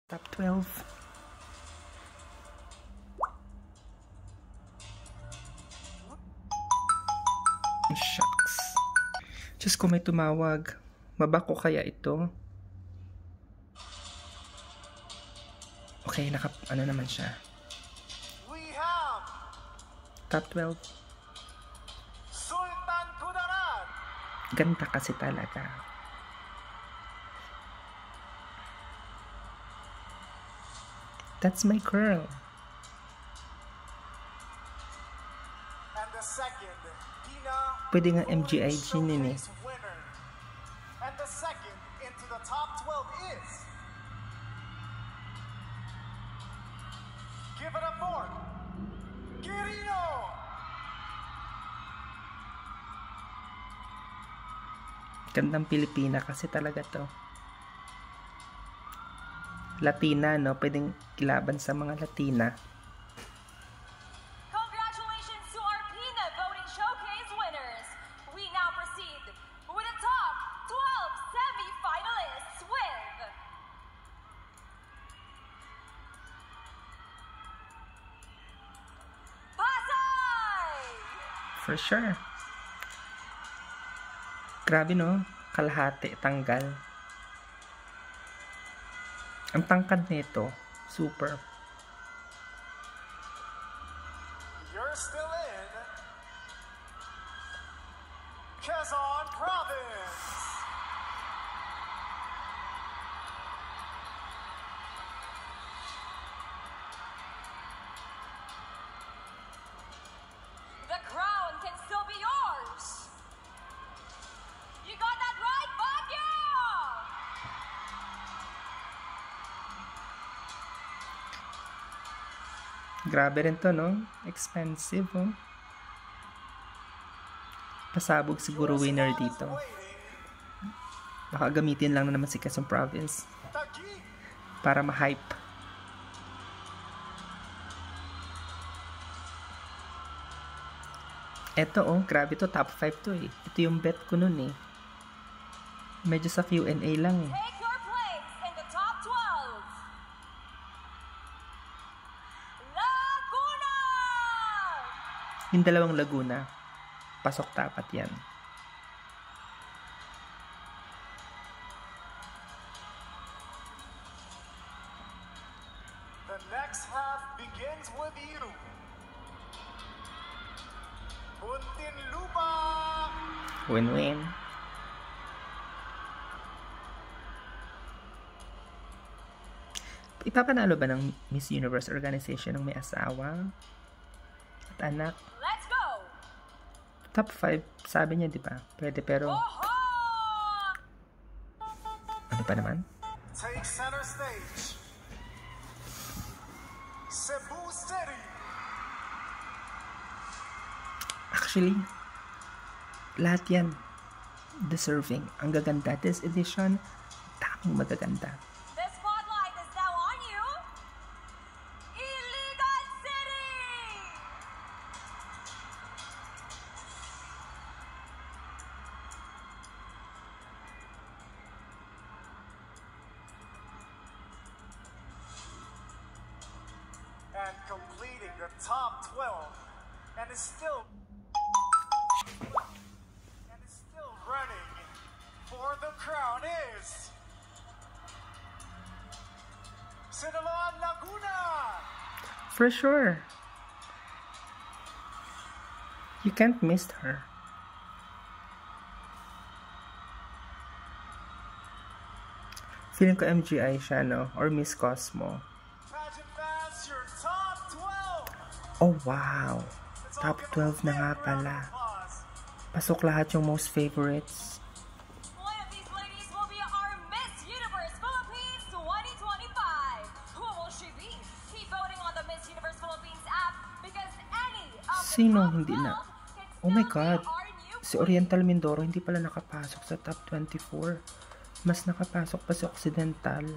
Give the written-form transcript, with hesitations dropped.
Top 12. Shucks. Diyos ko, may tumawag. Baba ko kaya ito? Okay, ano naman siya. Top 12. Sultan Kudarat. Ganda kasi talaga. That's my girl. And the second, Dina. Pwede nga MGIG nini. And the second into the top 12 is. Give it up for Kirino. Gandang Pilipina kasi talaga to. Latina, no? Pwedeng ilaban sa mga Latina. Congratulations to our PINA Voting Showcase winners. We now proceed with the top 12 semi-finalists with Pasay! For sure. Grabe, no? Kalahati, tanggal. Ang tangkad nito, super. You're still in Quezon Province. The crown can still be yours. You got that right, Baguio! Grabe rin to, no? Expensive, oh. Pasabog siguro winner dito. Baka gamitin lang na naman si Quezon Province para ma-hype. Eto, oh, grabe to, top 5 to eh. Ito yung bet ko nun eh. Medyo sa Q&A lang eh. Take your place in the top 12. Laguna! Yung dalawang Laguna, pasok tapat yan. The next half begins with you. Muntinlupa. Win-win. Ipapanalo ba ng Miss Universe organization ng may asawa at anak? Let's go! Top 5, sabi niya, di ba? Pwede, pero ano pa naman? Take center stage. Cebu City. Actually, lahat yan deserving. Ang gaganda. This edition, daming magaganda. The spotlight is now on you. Iligan City! And completing the top 12. And is still running for the crown is Sinaloa Laguna. For sure. You can't miss her. Feeling ko MGI siya, no? Or Miss Cosmo. Pageant fans, your top 12. Oh, wow. Top 12 na nga pala. Pasok lahat yung most favorites. One of these ladies will be our Miss Universe Philippines 2025. Who will she be? Keep voting on the Miss Universe Philippines app because any of the Sino top hindi na? 12 can Oh my still God. be our new Si Oriental Mindoro hindi pala nakapasok sa top 24. Mas nakapasok pa si Occidental.